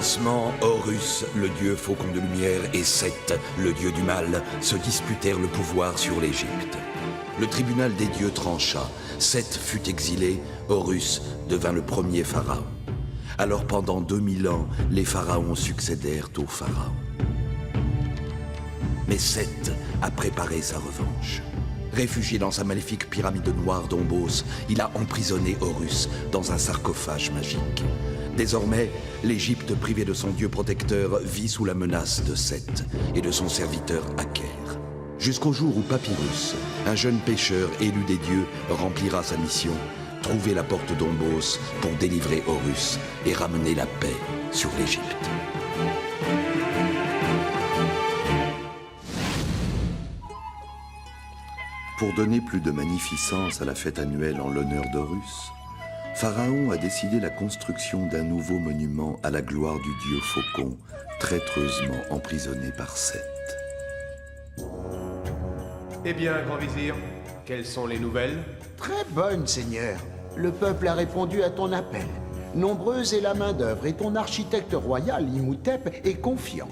commencement, Horus, le dieu faucon de lumière, et Seth, le dieu du mal, se disputèrent le pouvoir sur l'Égypte. Le tribunal des dieux trancha. Seth fut exilé, Horus devint le premier pharaon. Alors pendant 2000 ans, les pharaons succédèrent aux pharaons. Mais Seth a préparé sa revanche. Réfugié dans sa maléfique pyramide noire d'Ombos, il a emprisonné Horus dans un sarcophage magique. Désormais, l'Égypte privée de son dieu protecteur vit sous la menace de Seth et de son serviteur Aker. Jusqu'au jour où Papyrus, un jeune pêcheur élu des dieux, remplira sa mission, trouver la porte d'Ombos pour délivrer Horus et ramener la paix sur l'Égypte. Pour donner plus de magnificence à la fête annuelle en l'honneur d'Horus, Pharaon a décidé la construction d'un nouveau monument à la gloire du dieu faucon, traîtreusement emprisonné par Seth. Eh bien, grand vizir, quelles sont les nouvelles? Très bonne, Seigneur. Le peuple a répondu à ton appel. Nombreuse est la main-d'œuvre et ton architecte royal, Imhotep, est confiant.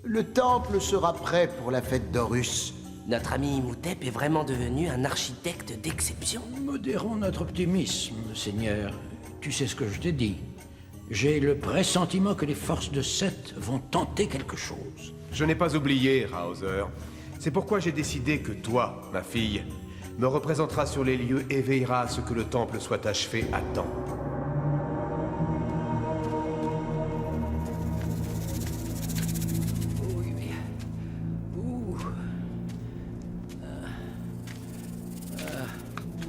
Le temple sera prêt pour la fête d'Horus. Notre ami Imhotep est vraiment devenu un architecte d'exception. Modérons notre optimisme, Seigneur. Tu sais ce que je t'ai dit. J'ai le pressentiment que les forces de Seth vont tenter quelque chose. Je n'ai pas oublié, Hauser. C'est pourquoi j'ai décidé que toi, ma fille, me représenteras sur les lieux et veilleras à ce que le temple soit achevé à temps.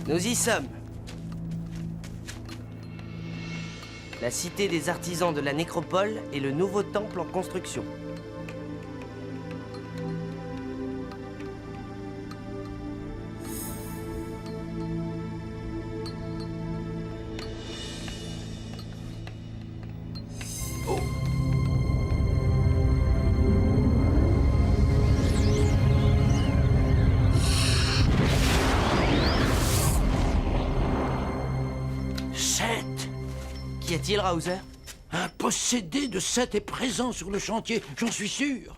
Nous y sommes. La cité des artisans de la nécropole et le nouveau temple en construction. Qu'y a-t-il, Hauser? Un possédé de Seth est présent sur le chantier, j'en suis sûr.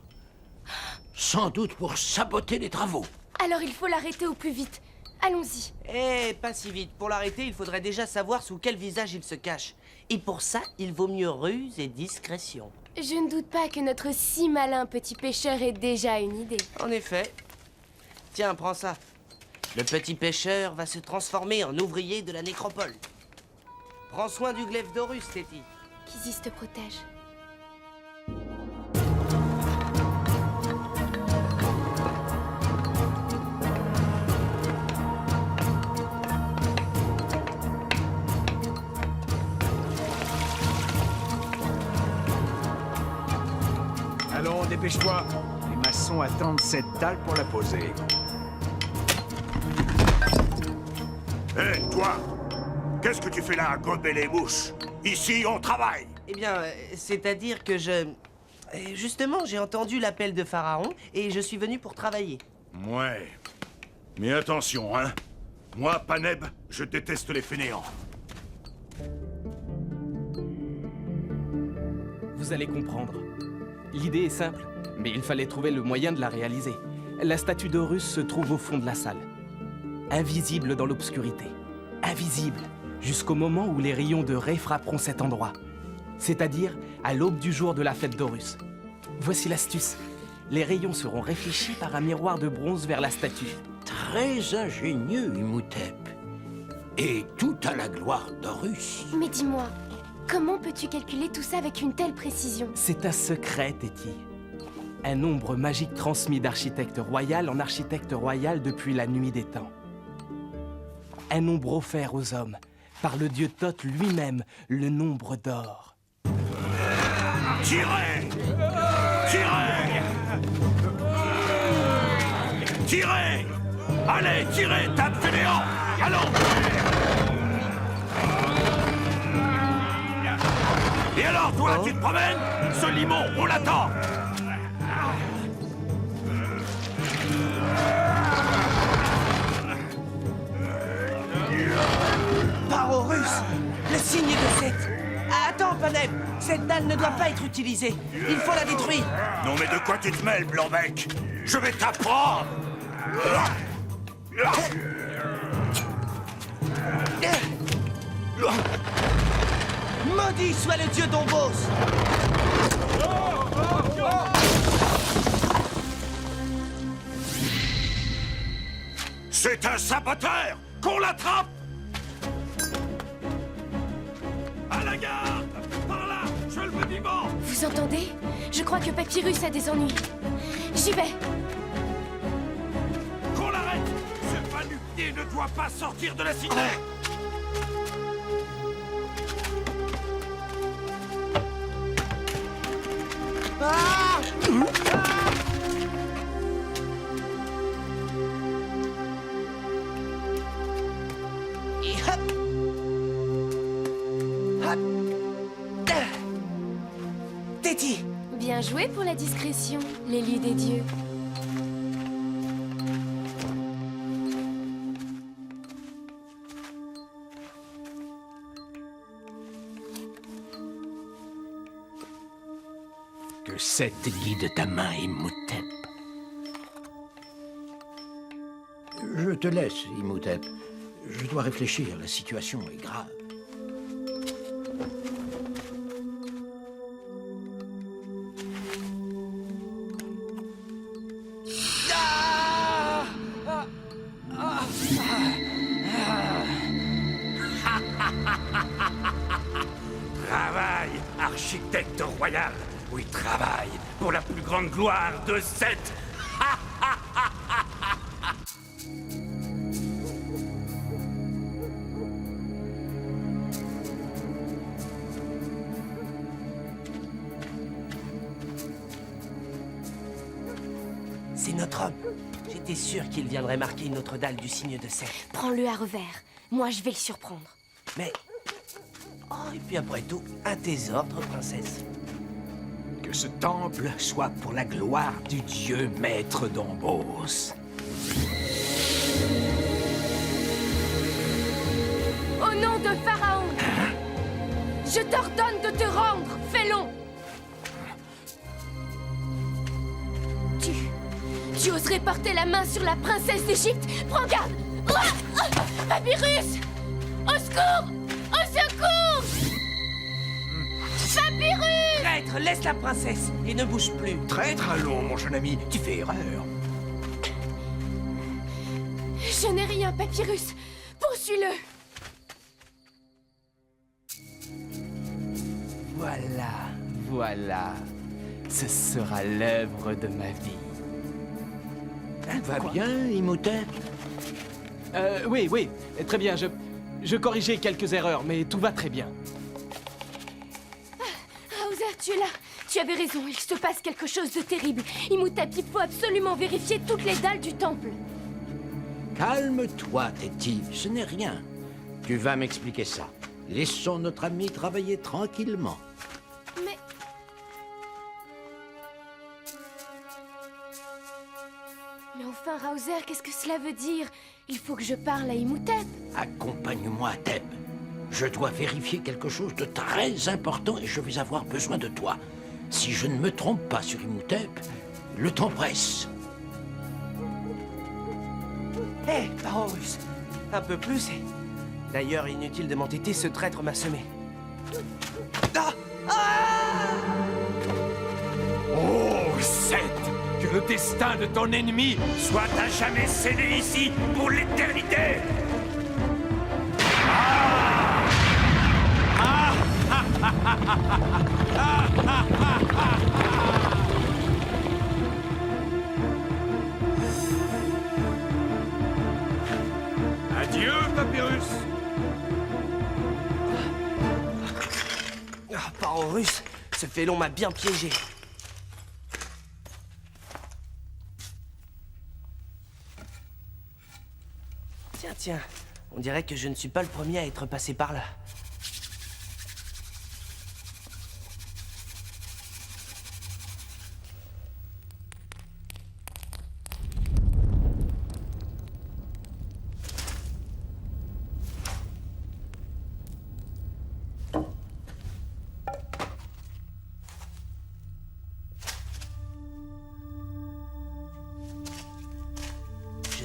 Sans doute pour saboter les travaux. Alors il faut l'arrêter au plus vite. Allons-y. Eh, pas si vite. Pour l'arrêter, il faudrait déjà savoir sous quel visage il se cache. Et pour ça, il vaut mieux ruse et discrétion. Je ne doute pas que notre si malin petit pêcheur ait déjà une idée. En effet. Tiens, prends ça. Le petit pêcheur va se transformer en ouvrier de la nécropole. Prends soin du glaive d'Horus, Théti. Qu'Isis te protège. Allons, dépêche-toi. Les maçons attendent cette dalle pour la poser. Hé, toi! Qu'est-ce que tu fais là à gober les mouches? Ici, on travaille! Eh bien, c'est-à-dire que justement, j'ai entendu l'appel de Pharaon et je suis venu pour travailler. Ouais. Mais attention, hein. Moi, Paneb, je déteste les fainéants. Vous allez comprendre. L'idée est simple, mais il fallait trouver le moyen de la réaliser. La statue d'Horus se trouve au fond de la salle. Invisible dans l'obscurité. Invisible. Jusqu'au moment où les rayons de Ré frapperont cet endroit. C'est-à-dire à l'aube du jour de la fête d'Horus. Voici l'astuce. Les rayons seront réfléchis par un miroir de bronze vers la statue. Très ingénieux, Imhotep. Et tout à la gloire d'Horus. Mais dis-moi, comment peux-tu calculer tout ça avec une telle précision? C'est un secret, Théti. Un nombre magique transmis d'architecte royal en architecte royal depuis la nuit des temps. Un nombre offert aux hommes par le dieu Thoth lui-même, le nombre d'or. Tirez! Tirez! Tirez! Allez, tirez, tas de fainéants! Allons! Et alors, toi, tu te promènes? Ce limon, on l'attend! Par Horus, le signe de Seth. Attends, Panem! Cette dalle ne doit pas être utilisée. Il faut la détruire. Non mais de quoi tu te mêles, Blanc-Bec? Je vais t'apprendre. Maudit soit le dieu Dombos! C'est un saboteur! Qu'on l'attrape! À la garde! Par là! Je le veux vivant! Vous entendez? Je crois que Papyrus a des ennuis. J'y vais. Qu'on l'arrête! Ce panupier ne doit pas sortir de la cité! Et hop! Hop! Téti! Bien joué pour la discrétion, l'élu des dieux. Que Seth guide ta main, Imhotep. Je te laisse, Imhotep. Je dois réfléchir, la situation est grave. Travaille, architecte royal! Oui, travaille pour la plus grande gloire de Seth! C'est notre homme. J'étais sûr qu'il viendrait marquer notre dalle du signe de Seth. Prends-le à revers. Moi, je vais le surprendre. Mais... Oh, et puis après tout, à tes ordres, princesse. Que ce temple soit pour la gloire du dieu maître Dombos. Au nom de Pharaon, je t'ordonne de te rendre, Félon. Tu oserais porter la main sur la princesse d'Égypte? Prends garde! Papyrus! Au secours! Au secours! Papyrus! Traître, laisse la princesse et ne bouge plus. Traître, allons, mon jeune ami, tu fais erreur. Je n'ai rien, Papyrus. Poursuis-le. Voilà. Ce sera l'œuvre de ma vie. Va bien, Imhotep? Oui, très bien. Je corrigeais quelques erreurs, mais tout va très bien. Hauser, tu es là. Tu avais raison, il se passe quelque chose de terrible. Imhotep, il faut absolument vérifier toutes les dalles du temple. Calme-toi, Téti, ce n'est rien. Tu vas m'expliquer ça. Laissons notre ami travailler tranquillement. Mais... Mais enfin, Hauser, qu'est-ce que cela veut dire? Il faut que je parle à Imhotep. Accompagne-moi, Thèbes. Je dois vérifier quelque chose de très important et je vais avoir besoin de toi. Si je ne me trompe pas sur Imhotep, le temps presse. Hé, Horus, un peu plus et... D'ailleurs, inutile de m'entêter, ce traître m'a semé. Oh, Seth! Que le destin de ton ennemi soit à jamais scellé ici pour l'éternité! Adieu, Papyrus! Par Horus, ce félon m'a bien piégé. Tiens, on dirait que je ne suis pas le premier à être passé par là.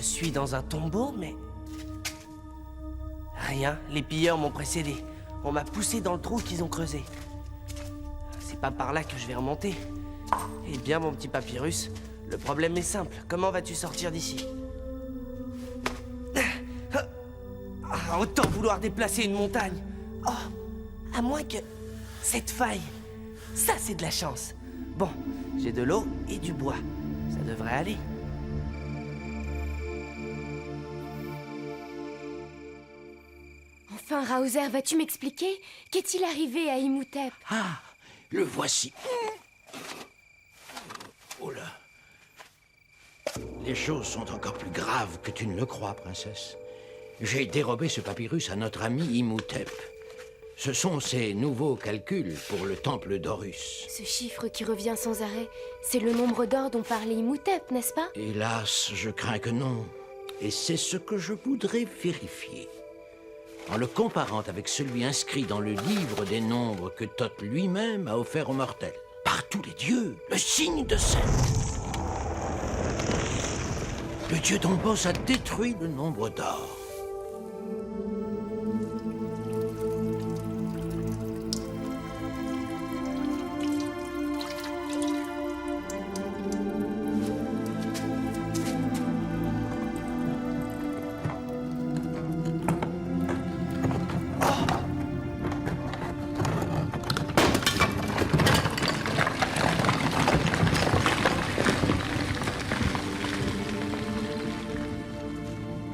suis dans un tombeau, mais... Rien, les pilleurs m'ont précédé. On m'a poussé dans le trou qu'ils ont creusé. C'est pas par là que je vais remonter. Eh bien, mon petit papyrus, le problème est simple. Comment vas-tu sortir d'ici? Autant vouloir déplacer une montagne. Oh, à moins que... cette faille. Ça, c'est de la chance. Bon, j'ai de l'eau et du bois. Ça devrait aller. Enfin, Raozer, vas-tu m'expliquer? Qu'est-il arrivé à Imhotep? Ah, le voici. Oh là. Les choses sont encore plus graves que tu ne le crois, princesse. J'ai dérobé ce papyrus à notre ami Imhotep. Ce sont ses nouveaux calculs pour le temple d'Horus. Ce chiffre qui revient sans arrêt, c'est le nombre d'or dont parlait Imhotep, n'est-ce pas? Hélas, je crains que non. Et c'est ce que je voudrais vérifier. En le comparant avec celui inscrit dans le livre des nombres que Thoth lui-même a offert aux mortels. Par tous les dieux, le signe de Seth. Le dieu d'Ombos a détruit le nombre d'or.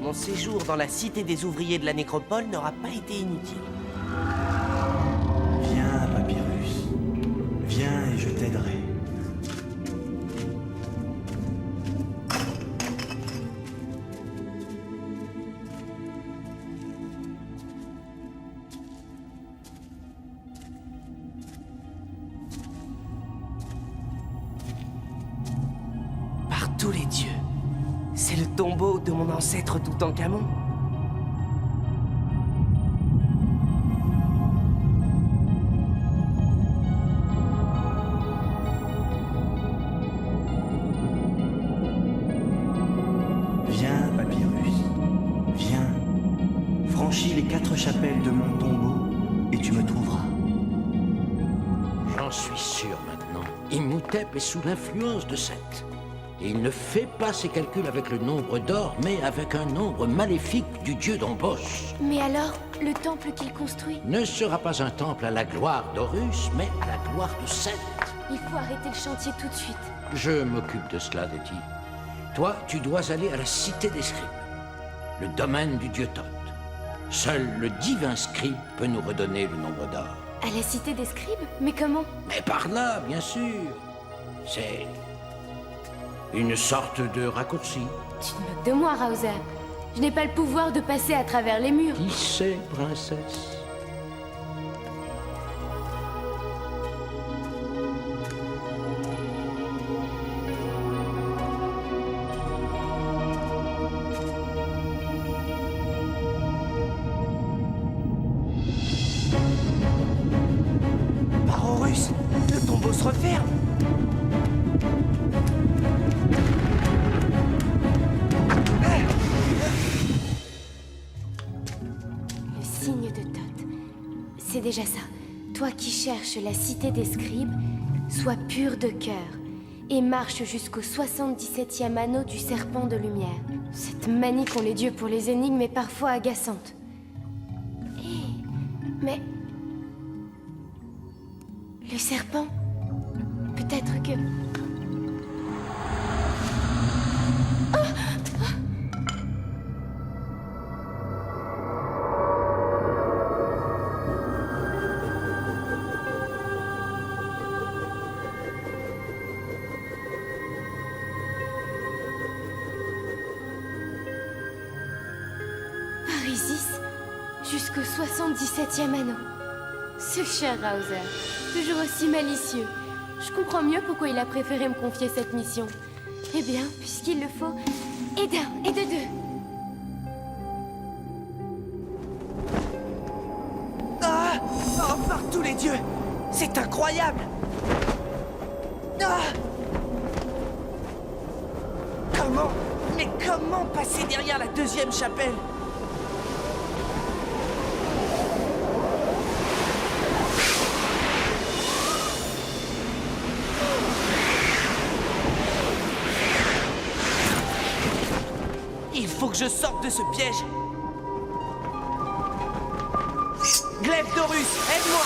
Mon séjour dans la cité des ouvriers de la nécropole n'aura pas été inutile. Viens, Papyrus. Viens et je t'aiderai. Par tous les dieux, c'est le tombeau de mon ancêtre Toutankhamon. Viens, Papyrus. Viens. Franchis les 4 chapelles de mon tombeau et tu me trouveras. J'en suis sûr maintenant. Imhotep est sous l'influence de Seth. Et il ne fait pas ses calculs avec le nombre d'or, mais avec un nombre maléfique du dieu d'Ombos. Mais alors, le temple qu'il construit? Ne sera pas un temple à la gloire d'Horus, mais à la gloire de Seth. Il faut arrêter le chantier tout de suite. Je m'occupe de cela, Letty. Toi, tu dois aller à la cité des scribes, le domaine du dieu Thoth. Seul le divin scribe peut nous redonner le nombre d'or. À la cité des scribes? Mais comment? Mais par là, bien sûr. C'est une sorte de raccourci. Tu te moques de moi, Raozer. Je n'ai pas le pouvoir de passer à travers les murs. Qui sait, princesse? Par Horus, le tombeau se referme. Le signe de Thoth. C'est déjà ça. Toi qui cherches la cité des scribes, sois pur de cœur et marche jusqu'au 77e anneau du serpent de lumière. Cette manie qu'ont les dieux pour les énigmes est parfois agaçante. Mais... le serpent? Peut-être que... Parisis, jusqu'au 77e anneau. Ce cher Raozer, toujours aussi malicieux. Je comprends mieux pourquoi il a préféré me confier cette mission. Eh bien, puisqu'il le faut, et d'un, et de deux. Ah! Oh, par tous les dieux! C'est incroyable! Ah! Comment? Mais comment passer derrière la deuxième chapelle? Il faut que je sorte de ce piège. Glaive d'Horus, aide-moi!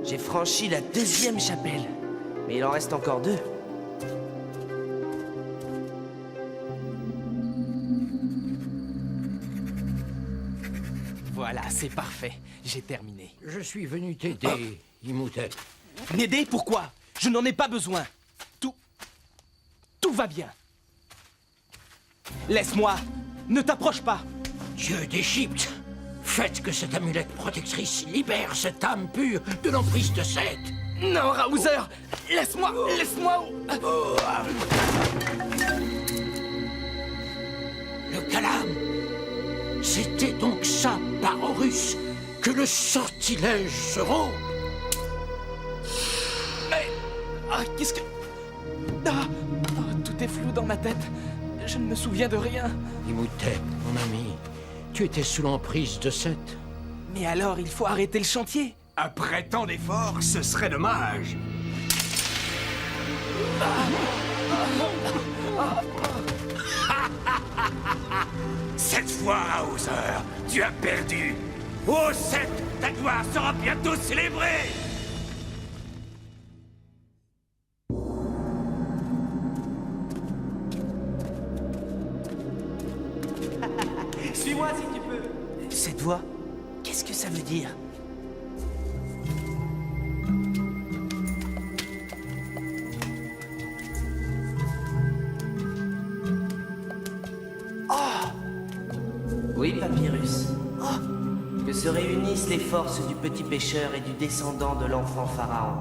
J'ai franchi la deuxième chapelle, mais il en reste encore 2. Voilà, c'est parfait. J'ai terminé. Je suis venu t'aider, Imhotep. M'aider? Pourquoi? Je n'en ai pas besoin. Tout va bien. Laisse-moi. Ne t'approche pas. Dieu d'Égypte, faites que cette amulette protectrice libère cette âme pure de l'emprise de Seth. Non, Raouser. Laisse-moi. Le calame. C'était donc ça, par Horus, que le sortilège se rompt. Mais... qu'est-ce que... tout est flou dans ma tête. Je ne me souviens de rien. Imhotep, mon ami, tu étais sous l'emprise de Seth. Mais alors, il faut arrêter le chantier. Après tant d'efforts, ce serait dommage. Cette fois, Hauser, tu as perdu. Oh, Seth, ta gloire sera bientôt célébrée. Suis-moi si tu peux. Cette voix, qu'est-ce que ça veut dire? Oui, Papyrus. Que se réunissent les forces du petit pêcheur et du descendant de l'enfant pharaon.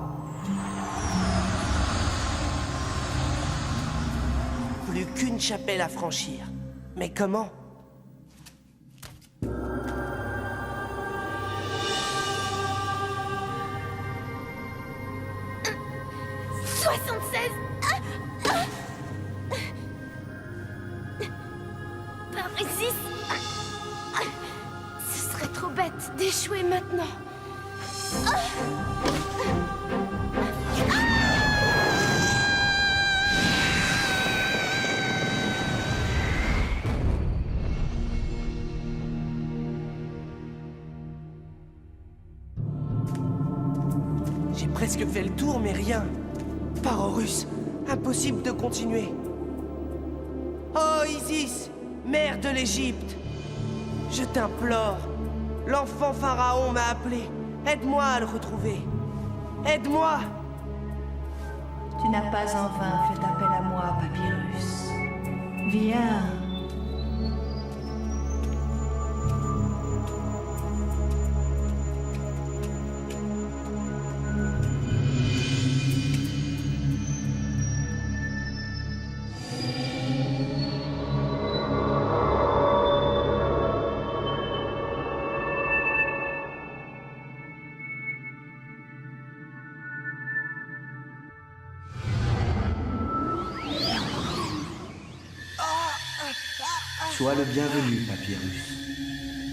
Plus qu'une chapelle à franchir. Mais comment? Par ici. Ce serait trop bête d'échouer maintenant. J'ai presque fait le tour, mais rien. Par Horus, impossible de continuer. Oh Isis, mère de l'Égypte, je t'implore. L'enfant pharaon m'a appelé. Aide-moi à le retrouver. Aide-moi. Tu n'as pas en vain fait appel à moi, Papyrus. Viens. Sois le bienvenu, Papyrus.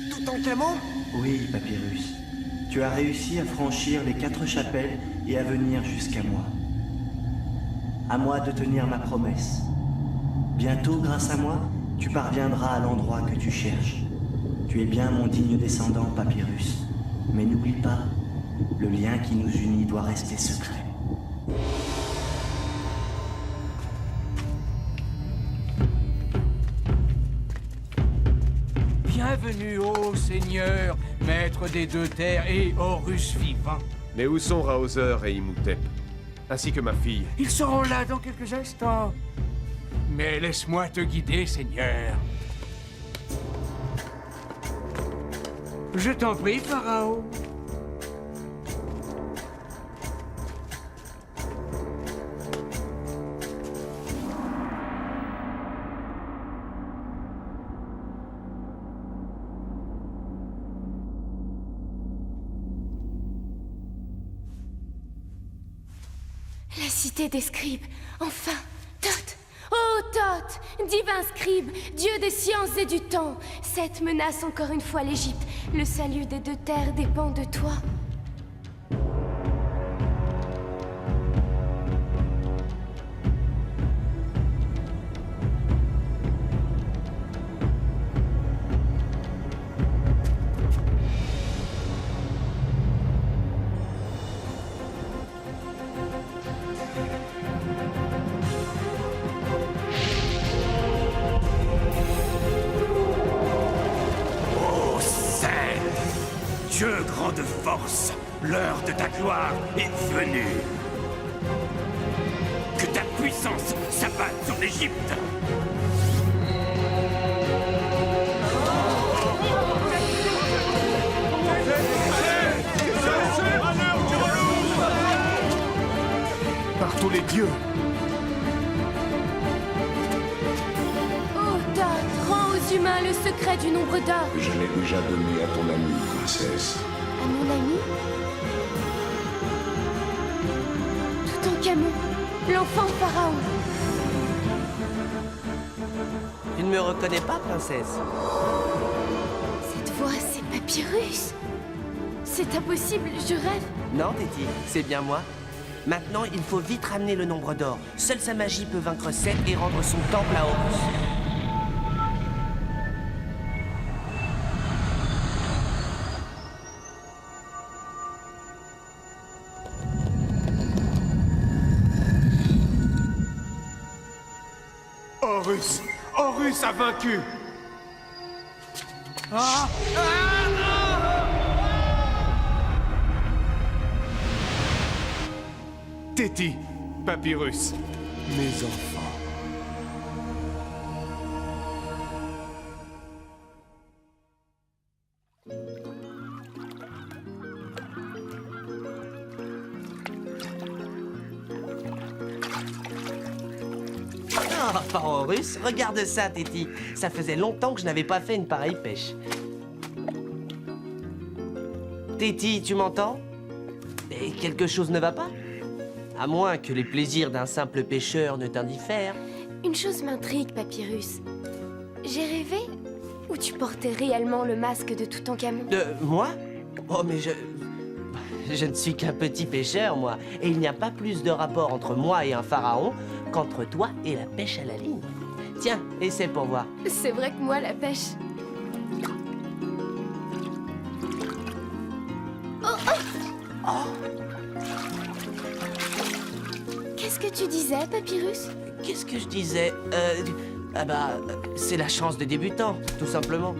Tout en clamant? Oui, Papyrus. Tu as réussi à franchir les 4 chapelles et à venir jusqu'à moi. À moi de tenir ma promesse. Bientôt, grâce à moi, tu parviendras à l'endroit que tu cherches. Tu es bien mon digne descendant, Papyrus. Mais n'oublie pas, le lien qui nous unit doit rester secret. Bienvenue, ô Seigneur, maître des 2 terres et Horus vivant. Mais où sont Raouser et Imhotep? Ainsi que ma fille. Ils seront là dans quelques instants. Mais laisse-moi te guider, Seigneur. Je t'en prie, Pharaon. La cité des scribes, enfin! Thoth! Oh Thoth! Divin scribe, dieu des sciences et du temps! Cette menace encore une fois l'Égypte. Le salut des deux terres dépend de toi. Dieu grand de force, l'heure de ta gloire est venue. Que ta puissance s'abatte sur l'Égypte. Par tous les dieux! Oh Thoth, rends aux humains le secret du nombre d'or. Je l'ai déjà donné à ton ami, princesse. À mon ami Toutankhamon, l'enfant pharaon. Tu ne me reconnais pas, princesse? Cette voix, c'est Papyrus. C'est impossible, je rêve. Non, Téti, c'est bien moi. Maintenant, il faut vite ramener le nombre d'or. Seule sa magie peut vaincre Seth et rendre son temple à Horus. Horus! Horus a vaincu! Téti, Papyrus, mes enfants. Ah, pharaon Horus, regarde ça, Téti. Ça faisait longtemps que je n'avais pas fait une pareille pêche. Téti, tu m'entends? Et quelque chose ne va pas? À moins que les plaisirs d'un simple pêcheur ne t'indiffèrent. Une chose m'intrigue, Papyrus. J'ai rêvé ou tu portais réellement le masque de Toutankhamon? Moi? Oh, mais je ne suis qu'un petit pêcheur, moi. Et il n'y a pas plus de rapport entre moi et un pharaon qu'entre toi et la pêche à la ligne. Tiens, essaie pour voir. C'est vrai que moi, la pêche... Qu'est-ce que tu disais, Papyrus? Qu'est-ce que je disais? C'est la chance de débutant, tout simplement.